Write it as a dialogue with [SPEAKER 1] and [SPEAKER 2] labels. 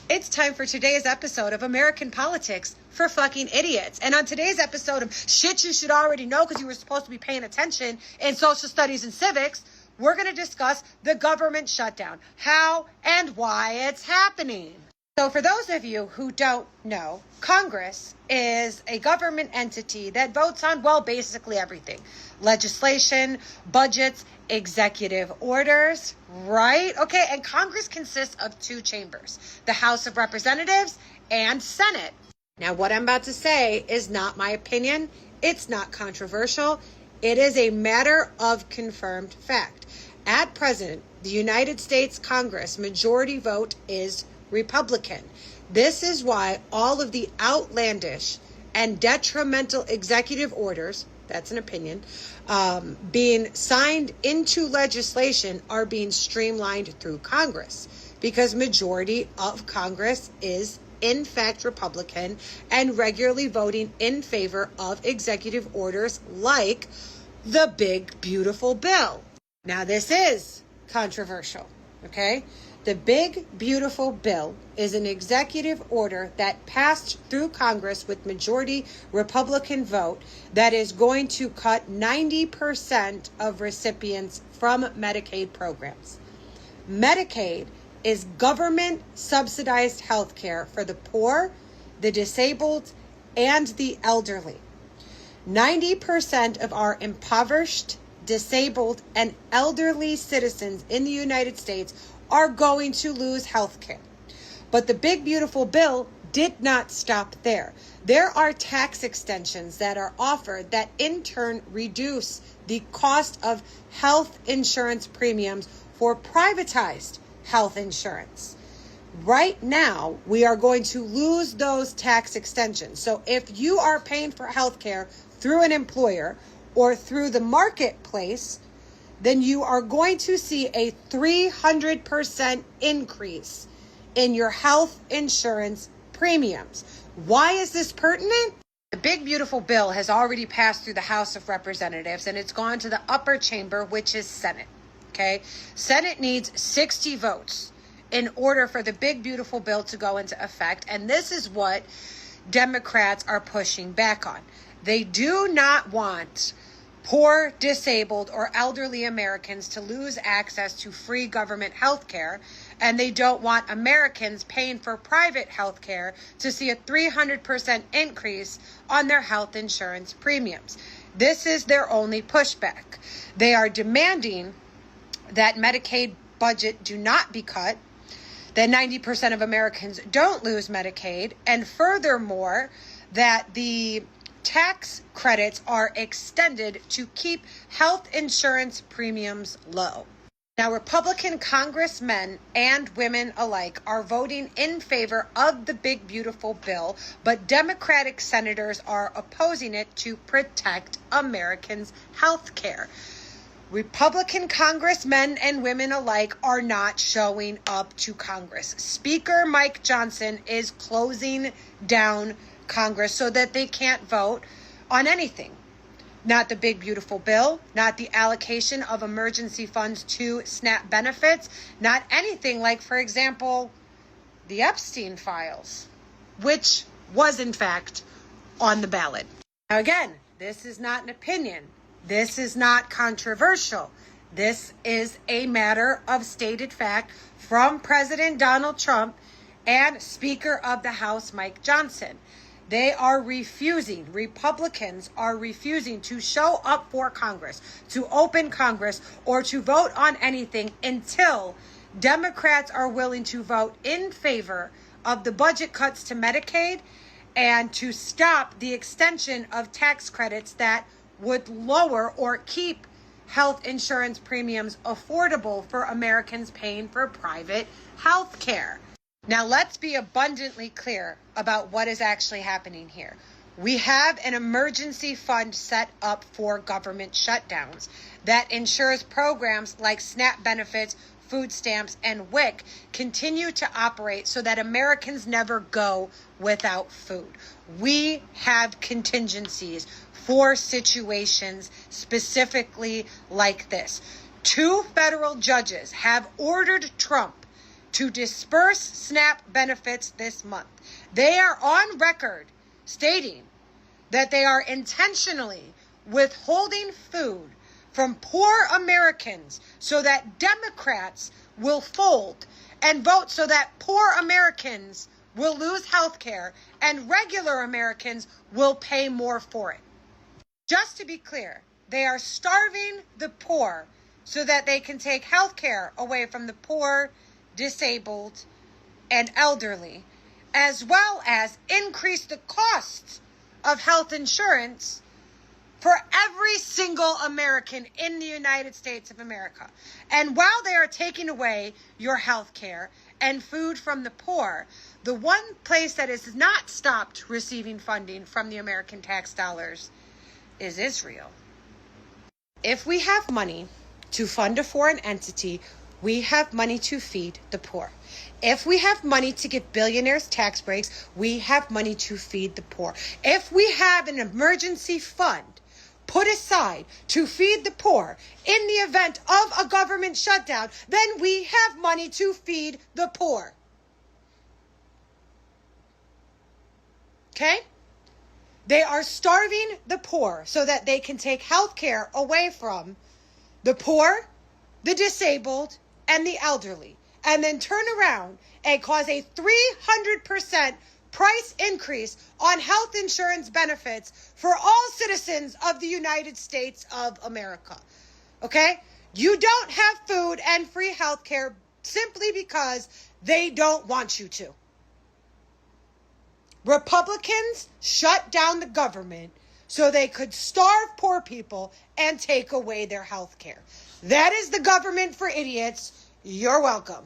[SPEAKER 1] It's time for today's episode of American Politics for Fucking Idiots. And on today's episode of shit you should already know because you were supposed to be paying attention in social studies and civics, we're going to discuss the government shutdown, how and why it's happening. So for those of you who don't know, Congress is a government entity that votes on, well, basically everything. Legislation, budgets, executive orders, right? Okay, and Congress consists of two chambers, the House of Representatives and Senate. Now, what I'm about to say is not my opinion. It's not controversial. It is a matter of confirmed fact. At present, the United States Congress majority vote is Republican. This is why all of the outlandish and detrimental executive orders, that's an opinion, being signed into legislation are being streamlined through Congress, because majority of Congress is in fact Republican and regularly voting in favor of executive orders like the big beautiful bill. Now this is controversial, okay? The big beautiful bill is an executive order that passed through Congress with majority Republican vote that is going to cut 90% of recipients from Medicaid programs. Medicaid is government subsidized health care for the poor, the disabled, and the elderly. 90% of our impoverished, disabled, and elderly citizens in the United States are going to lose health care. But the big beautiful bill did not stop there. There are tax extensions that are offered that in turn reduce the cost of health insurance premiums for privatized health insurance. Right now, we are going to lose those tax extensions. So if you are paying for health care through an employer or through the marketplace, then you are going to see a 300% increase in your health insurance premiums. Why is this pertinent? The big beautiful bill has already passed through the House of Representatives and it's gone to the upper chamber, which is Senate. Okay? Senate needs 60 votes in order for the big beautiful bill to go into effect. And this is what Democrats are pushing back on. They do not want poor, disabled, or elderly Americans to lose access to free government health care, and they don't want Americans paying for private health care to see a 300% increase on their health insurance premiums. This is their only pushback. They are demanding that Medicaid budget do not be cut, that 90% of Americans don't lose Medicaid, and furthermore, that the tax credits are extended to keep health insurance premiums low. Now, Republican congressmen and women alike are voting in favor of the big beautiful bill, but Democratic senators are opposing it to protect Americans' health care. Republican congressmen and women alike are not showing up to Congress. Speaker Mike Johnson is closing down Congress so that they can't vote on anything. Not the big beautiful bill, not the allocation of emergency funds to SNAP benefits, not anything like, for example, the Epstein files, which was in fact on the ballot. Now again, this is not an opinion. This is not controversial. This is a matter of stated fact from President Donald Trump and Speaker of the House Mike Johnson. They are refusing, Republicans are refusing to show up for Congress, to open Congress, or to vote on anything until Democrats are willing to vote in favor of the budget cuts to Medicaid and to stop the extension of tax credits that would lower or keep health insurance premiums affordable for Americans paying for private health care. Now, let's be abundantly clear about what is actually happening here. We have an emergency fund set up for government shutdowns that ensures programs like SNAP benefits, food stamps, and WIC continue to operate so that Americans never go without food. We have contingencies for situations specifically like this. 2 federal judges have ordered Trump to disperse SNAP benefits this month. They are on record stating that they are intentionally withholding food from poor Americans so that Democrats will fold and vote so that poor Americans will lose health care and regular Americans will pay more for it. Just to be clear, they are starving the poor so that they can take health care away from the poor, disabled, and elderly, as well as increase the costs of health insurance for every single American in the United States of America. And while they are taking away your health care and food from the poor, the one place that has not stopped receiving funding from the American tax dollars is Israel. If we have money to fund a foreign entity, we have money to feed the poor. If we have money to give billionaires tax breaks, we have money to feed the poor. If we have an emergency fund put aside to feed the poor in the event of a government shutdown, then we have money to feed the poor. Okay? They are starving the poor so that they can take health care away from the poor, the disabled, and the elderly, and then turn around and cause a 300% price increase on health insurance benefits for all citizens of the United States of America. Okay? You don't have food and free health care simply because they don't want you to. Republicans shut down the government so they could starve poor people and take away their health care. That is the government for idiots. You're welcome.